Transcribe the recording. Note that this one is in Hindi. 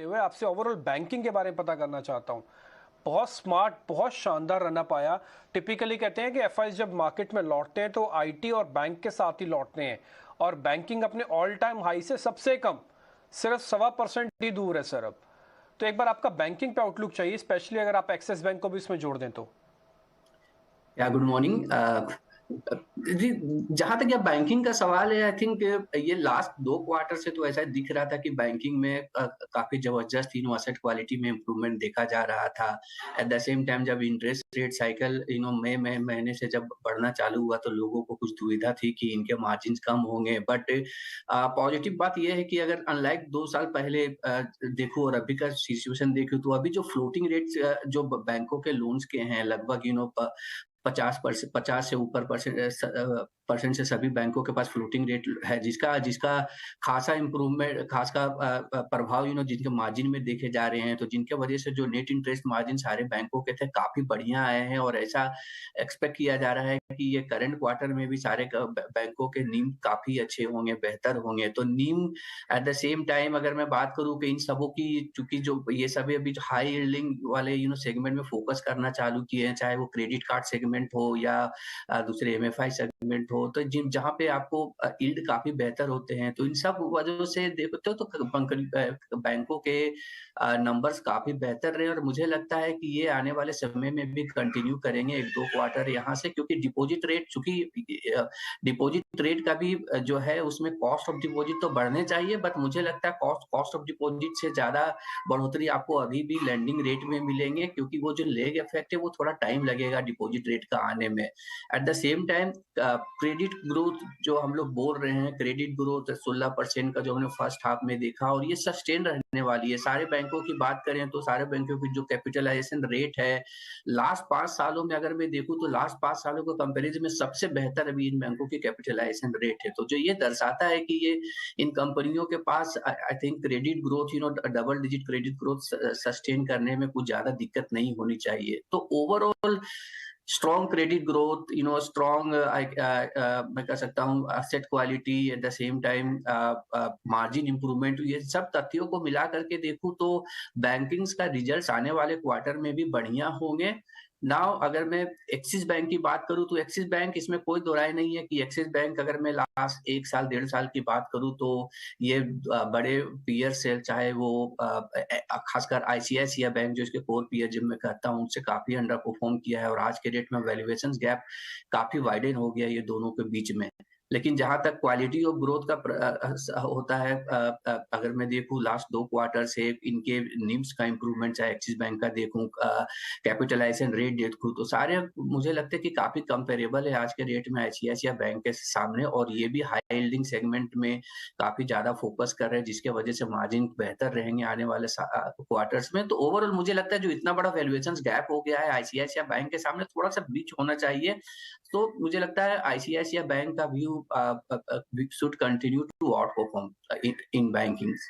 हुए आपसे ओवरऑल बैंकिंग के बारे में पता करना चाहता हूँ। बहुत स्मार्ट, बहुत शानदार रन अप आया। टिपिकली कहते हैं कि एफआईज जब मार्केट में लौटते हैं तो आईटी और बैंक के साथ ही लौटते हैं, और बैंकिंग अपने ऑल टाइम हाई से सबसे कम सिर्फ 1.25% ही दूर है सर अब। तो एक बार आपका बैंकिंग पे आउटलुक चाहिए, स्पेशली अगर आप एक्सिस बैंक को भी इसमें जोड़ दें तो। या गुड मॉर्निंग। जी, जहां तक ये बैंकिंग का सवाल है, आई थिंक ये लास्ट 2 क्वार्टर से तो ऐसा दिख रहा था कि बैंकिंग में काफी जबरदस्त एसेट क्वालिटी में इम्प्रूवमेंट देखा जा रहा था। एट द सेम टाइम जब इंटरेस्ट रेट साइकिल मई महीने से जब बढ़ना चालू हुआ तो लोगों को कुछ दुविधा थी कि इनके मार्जिन कम होंगे, बट पॉजिटिव बात यह है कि अगर अनलाइक 2 साल पहले देखो और अभी का सिचुएशन देखो तो अभी जो फ्लोटिंग रेट जो बैंकों के लोन्स के हैं लगभग 50 से ऊपर परसेंट से सभी बैंकों के पास फ्लोटिंग रेट है, जिसका जिसका खासा इम्प्रूवमेंट खास का प्रभाव जिनके मार्जिन में देखे जा रहे हैं, तो जिनके वजह से जो नेट इंटरेस्ट मार्जिन सारे बैंकों के थे काफी बढ़िया आए हैं और ऐसा एक्सपेक्ट किया जा रहा है कि ये करंट क्वार्टर में भी सारे बैंकों के नीम काफी अच्छे होंगे, बेहतर होंगे। तो नीम एट द सेम टाइम अगर मैं बात करूं कि इन सबों की चूंकि जो ये सभी अभी जो हाई यील्डिंग वाले सेगमेंट में फोकस करना चालू किए हैं, चाहे वो क्रेडिट कार्ड सेगमेंट हो या दूसरे एमएफआई सेगमेंट हो, तो जिन जहाँ पे आपको यील्ड काफी बेहतर होते हैं, तो इन सब वजहों से देखते हो तो बैंकों के नंबर्स काफी बेहतर रहे और मुझे लगता है कि ये आने वाले समय में भी कंटिन्यू करेंगे 1-2 क्वार्टर यहाँ से, क्योंकि डिपॉजिट रेट चूंकि डिपॉजिट रेट का भी जो है उसमें कॉस्ट ऑफ डिपॉजिट तो बढ़ने चाहिए, बट मुझे लगता है कॉस्ट ऑफ डिपॉजिट से ज्यादा बढ़ोतरी आपको अभी भी लैंडिंग रेट में मिलेंगे, क्योंकि वो जो लेग इफेक्ट है वो थोड़ा टाइम लगेगा डिपॉजिट रेट का आने में। Eight the same time credit growth जो हम लोग बोल रहे हैं, क्रेडिट ग्रोथ 16% का जो हमने फर्स्ट हाफ में देखा और ये सस्टेन रहने वाली है। सारे बैंकों की बात करें तो सारे बैंकों की जो कैपिटलाइजेशन रेट है लास्ट 5 सालों में अगर मैं देखूं तो लास्ट 5 सालों के कंपेरिजन में सबसे बेहतर अभी इन बैंकों की कैपिटलाइजेशन रेट है। तो जो ये दर्शाता है कि ये इन कंपनियों के पास I think credit growth double digit credit growth sustain करने में कुछ ज्यादा दिक्कत नहीं होनी चाहिए। तो overall strong credit growth, strong मैं कह सकता हूँ asset quality, at the same time margin improvement, ये सब तथ्यों को मिला करके देखूं तो बैंकिंग्स का रिजल्ट्स आने वाले क्वार्टर में भी बढ़िया होंगे। नाउ अगर मैं एक्सिस बैंक की बात करूं तो एक्सिस बैंक, इसमें कोई दो राय नहीं है कि एक्सिस बैंक अगर मैं लास्ट 1 साल 1.5 साल की बात करूं तो ये बड़े पीयर से, चाहे वो खासकर आईसीआईसीआई बैंक जो इसके कोर पीयर जिन में कहता हूं, उनसे काफी अंडर परफॉर्म किया है और आज के डेट में वैल्यूएशन गैप काफी वाइडन हो गया ये दोनों के बीच में। लेकिन जहां तक क्वालिटी ऑफ ग्रोथ का होता है, अगर मैं देखूं लास्ट 2 क्वार्टर से इनके निम्स का इंप्रूवमेंट, चाहे एक्सिस बैंक का देखूं, कैपिटलाइजेशन रेट देखूं, तो सारे मुझे लगता है कि काफी कंपेरेबल है आज के डेट में आईसीआईसीआई बैंक के सामने, और ये भी हाई यील्डिंग सेगमेंट में काफी ज्यादा फोकस कर रहे हैं, जिसके वजह से मार्जिन बेहतर रहेंगे आने वाले क्वार्टर्स में। तो ओवरऑल मुझे लगता है जो इतना बड़ा वैल्यूएशन गैप हो गया है आईसीआईसीआई बैंक के सामने, थोड़ा सा ब्रीच होना चाहिए। तो मुझे लगता है आईसीआईसीआई बैंक का view should continue to outperform in bankings.